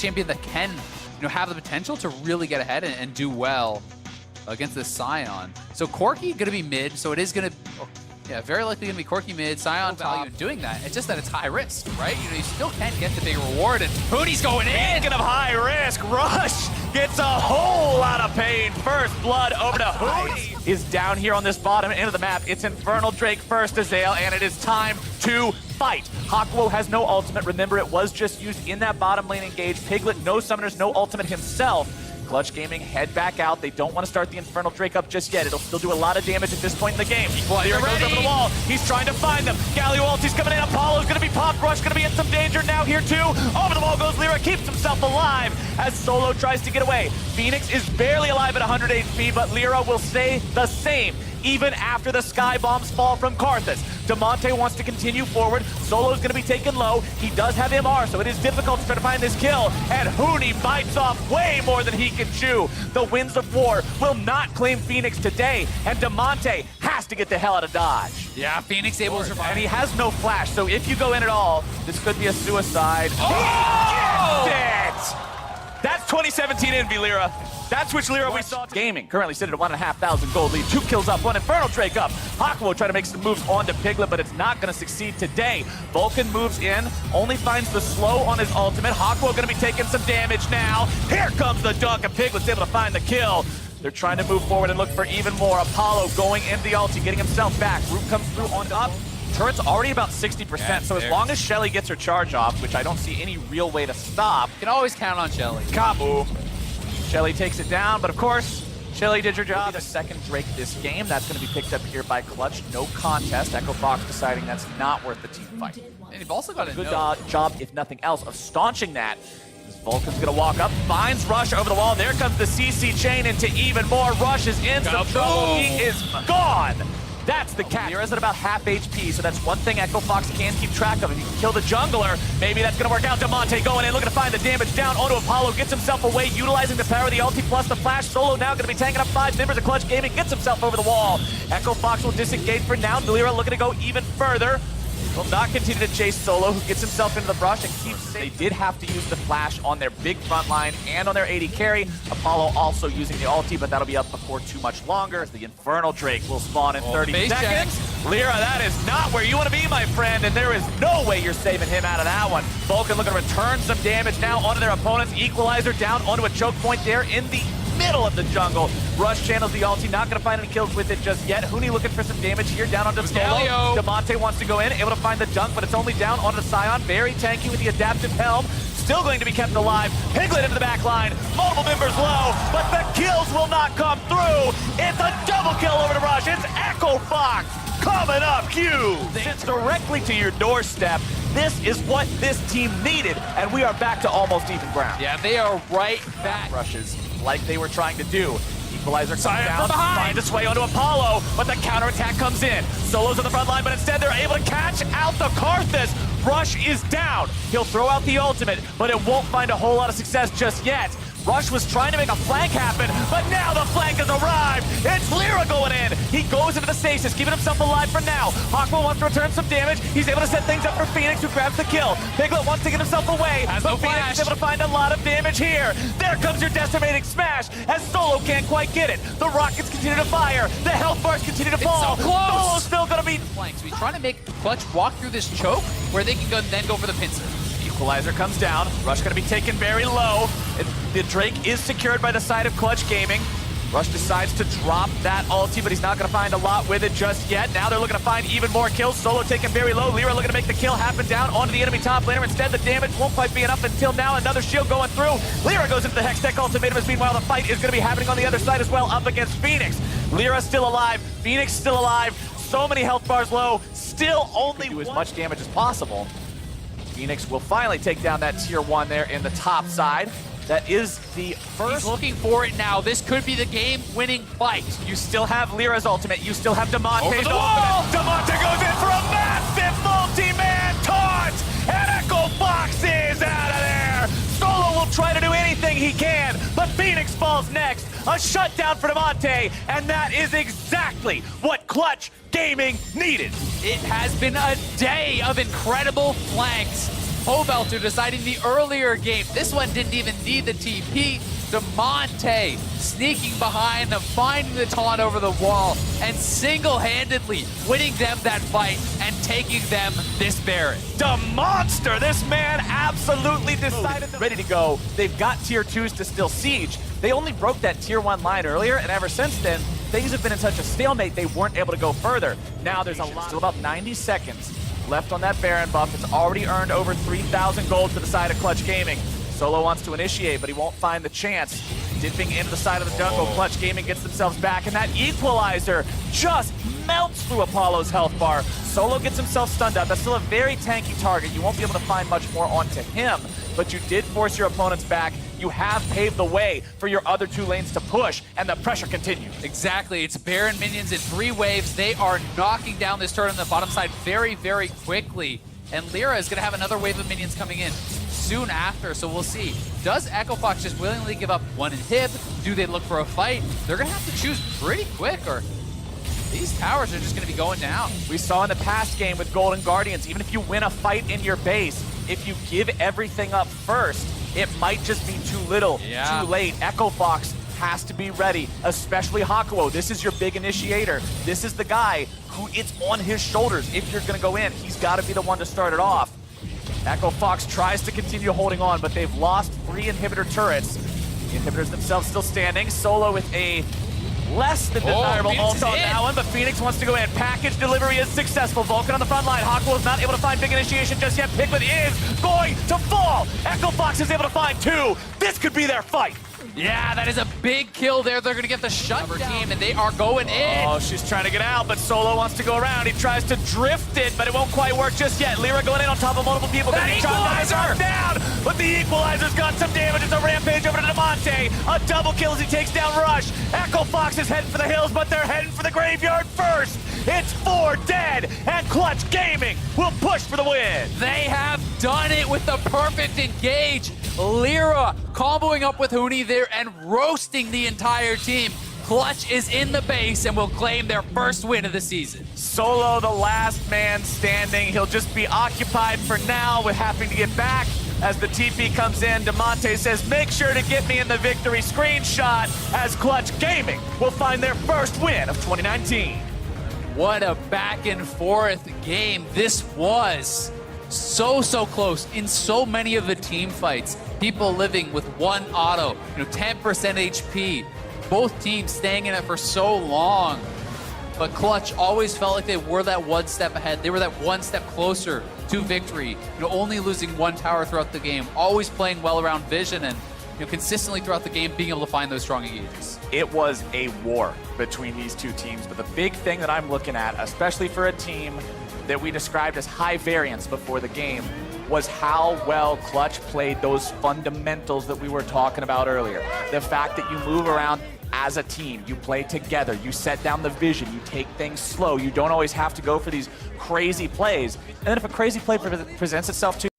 champion that can, have the potential to really get ahead and do well against this Scion. So Corki going to be mid, so it is going to, very likely going to be Corki mid, Scion value in doing that. It's just that it's high risk, right? You still can't get the big reward, and Hoodie's going in! Speaking of high risk, Rush gets a whole lot of pain. First blood over to Hoodie. Is down here on this bottom end of the map. It's Infernal Drake first, Azael, and it is time to fight. Hakuo has no ultimate. Remember, it was just used in that bottom lane engage. Piglet, no summoners, no ultimate himself. Clutch Gaming head back out. They don't want to start the Infernal Drake up just yet. It'll still do a lot of damage at this point in the game. Lyra goes over the wall. He's trying to find them. Galio ulti's coming in. Apollo's going to be popped. Rush going to be in some danger now here too. Over the wall goes Lyra. Keeps himself alive as Solo tries to get away. Phoenix is barely alive at 100 HP, but Lyra will stay the same even after the sky bombs fall from Karthus. Damonte wants to continue forward. Solo's going to be taken low. He does have MR, so it is difficult to try to find this kill. And Huni bites off way more than he can chew. The Winds of War will not claim Phoenix today, and Damonte has to get the hell out of Dodge. Yeah, Phoenix able to survive. And he has no flash, so if you go in at all, this could be a suicide. Oh! He gets it! That's 2017 Envy, Lyra. That's which Lyra we saw. Gaming currently sitting at 1,500 gold lead. 2 kills up, 1 Infernal Drake up. Hakuo trying to make some moves onto Piglet, but it's not going to succeed today. Vulcan moves in, only finds the slow on his ultimate. Hakuo going to be taking some damage now. Here comes the dunk, and Piglet's able to find the kill. They're trying to move forward and look for even more. Apollo going into the ulti, getting himself back. Root comes through on up. Turret's already about 60%, so as long as Shelly gets her charge off, which I don't see any real way to stop. You can always count on Shelly. Kabu. Shelly takes it down, but of course, Shelly did your job. The second Drake this game, that's going to be picked up here by Clutch. No contest. Echo Fox deciding that's not worth the team fight. And you've also got a good job, if nothing else, of staunching that. Vulcan's going to walk up, finds Rush over the wall. There comes the CC chain into even more. Rush is in some trouble. He is gone. That's the cat. Lyra's at about half HP, so that's one thing Echo Fox can keep track of. If you can kill the jungler, maybe that's going to work out. Damonte going in, looking to find the damage down onto Apollo, gets himself away, utilizing the power of the ulti plus the flash. Solo now going to be tanking up 5 members of Clutch Gaming, gets himself over the wall. Echo Fox will disengage for now. Lyra looking to go even further. Will not continue to chase Solo, who gets himself into the brush and keeps safe. They did have to use the flash on their big front line and on their AD carry. Apollo also using the ulti, but that'll be up before too much longer. The Infernal Drake will spawn in 30 seconds. Lyra, that is not where you want to be, my friend, and there is no way you're saving him out of that one. Vulcan looking to return some damage now onto their opponents. Equalizer down onto a choke point there in the middle of the jungle. Rush channels the ulti, not going to find any kills with it just yet. Huni looking for some damage here down onto Solo. Damonte wants to go in, able to find the dunk, but it's only down onto the Scion. Very tanky with the adaptive helm. Still going to be kept alive. Piglet into the back line. Multiple members low, but the kills will not come through. It's a double kill over to Rush. It's Echo Fox coming up huge. It's directly to your doorstep. This is what this team needed, and we are back to almost even ground. Yeah, they are right back. Rushes like they were trying to do. Equalizer comes down, finds its way onto Apollo, but the counterattack comes in. Solo's on the front line, but instead they're able to catch out the Karthus. Rush is down. He'll throw out the ultimate, but it won't find a whole lot of success just yet. Rush was trying to make a flank happen, but now the flank has arrived. It's Lyra going in. He goes into the stasis, keeping himself alive for now. Hakuo wants to return some damage. He's able to set things up for Phoenix, who grabs the kill. Piglet wants to get himself away, but Phoenix is able to find a lot of damage here. There comes your decimating smash, as Solo can't quite get it. The rockets continue to fire. The health bars continue to fall. So close. Solo's still going to be... So he's trying to make Clutch walk through this choke, where they can then go for the pincer. Equalizer comes down. Rush going to be taken very low. The Drake is secured by the side of Clutch Gaming. Rush decides to drop that ulti, but he's not going to find a lot with it just yet. Now they're looking to find even more kills. Solo taken very low. Lyra looking to make the kill happen down onto the enemy top laner. Instead, the damage won't quite be enough until now. Another shield going through. Lyra goes into the Hextech ultimatum. Meanwhile, the fight is going to be happening on the other side as well, up against Phoenix. Lyra still alive. Phoenix still alive. So many health bars low. Still only do as much damage as possible. Phoenix will finally take down that tier 1 there in the top side. That is the first. He's looking for it now. This could be the game-winning fight. You still have Lyra's ultimate. You still have Damonte's Over the wall! ultimate. Damonte goes in for a massive multi-man taunt! And Echo Fox is out of there! Solo will try to do anything he can, but Phoenix falls next. A shutdown for Damonte, and that is exactly what Clutch Gaming needed. It has been a day of incredible flanks Pobelter deciding the earlier game. This one didn't even need the TP. Demonte sneaking behind them, finding the taunt over the wall, and single-handedly winning them that fight and taking them this Baron. The monster! This man absolutely decided ready to go. They've got tier 2s to still siege. They only broke that tier 1 line earlier, and ever since then, things have been in such a stalemate they weren't able to go further. Now there's a lot, still about 90 seconds left on that Baron buff. It's already earned over 3,000 gold to the side of Clutch Gaming. Solo wants to initiate, but he won't find the chance. Dipping into the side of the jungle, Clutch Gaming gets themselves back, and that equalizer just melts through Apollo's health bar. Solo gets himself stunned up. That's still a very tanky target. You won't be able to find much more onto him, but you did force your opponents back. You have paved the way for your other 2 lanes to push, and the pressure continues. Exactly. It's Baron minions in 3 waves. They are knocking down this turret on the bottom side very, very quickly. And Lyra is going to have another wave of minions coming in soon after, so we'll see. Does Echo Fox just willingly give up 1 inhib? Do they look for a fight? They're going to have to choose pretty quick, or these towers are just going to be going down. We saw in the past game with Golden Guardians, even if you win a fight in your base, if you give everything up first, it might just be too little, too late. Echo Fox has to be ready, especially Hakuo. This is your big initiator. This is the guy who it's on his shoulders. If you're going to go in, he's got to be the one to start it off. Echo Fox tries to continue holding on, but they've lost 3 inhibitor turrets. The inhibitors themselves still standing. Solo with a less than desirable ult on that one, but Phoenix wants to go in. Package delivery is successful. Vulcan on the front line. Hakuo is not able to find big initiation just yet. Pikmin is going to fall. Echo Fox is able to find 2. This could be their fight. Yeah, that is a big kill there. They're going to get the shutdown team, and they are going in. Oh, she's trying to get out, but Solo wants to go around. He tries to drift it, but it won't quite work just yet. Lyra going in on top of multiple people. That equalizer! Down, but the equalizer's got some damage. It's a rampage over to Demonte. A double kill as he takes down Rush. Echo Fox is heading for the hills, but they're heading for the graveyard first. It's 4 dead, and Clutch Gaming will push for the win. They have done it with the perfect engage. Lyra comboing up with Huni there and roasting the entire team. Clutch is in the base and will claim their first win of the season. Solo, the last man standing. He'll just be occupied for now with having to get back. As the TP comes in, Demonte says, make sure to get me in the victory screenshot as Clutch Gaming will find their first win of 2019. What a back and forth game this was. So close in so many of the team fights. People living with 1 auto, 10% HP. Both teams staying in it for so long. But Clutch always felt like they were that 1 step ahead. They were that 1 step closer to victory. Only losing 1 tower throughout the game. Always playing well around vision and consistently throughout the game being able to find those strong engages. It was a war between these 2 teams. But the big thing that I'm looking at, especially for a team that we described as high variance before the game, was how well Clutch played those fundamentals that we were talking about earlier. The fact that you move around as a team, you play together, you set down the vision, you take things slow, you don't always have to go for these crazy plays. And then if a crazy play presents itself to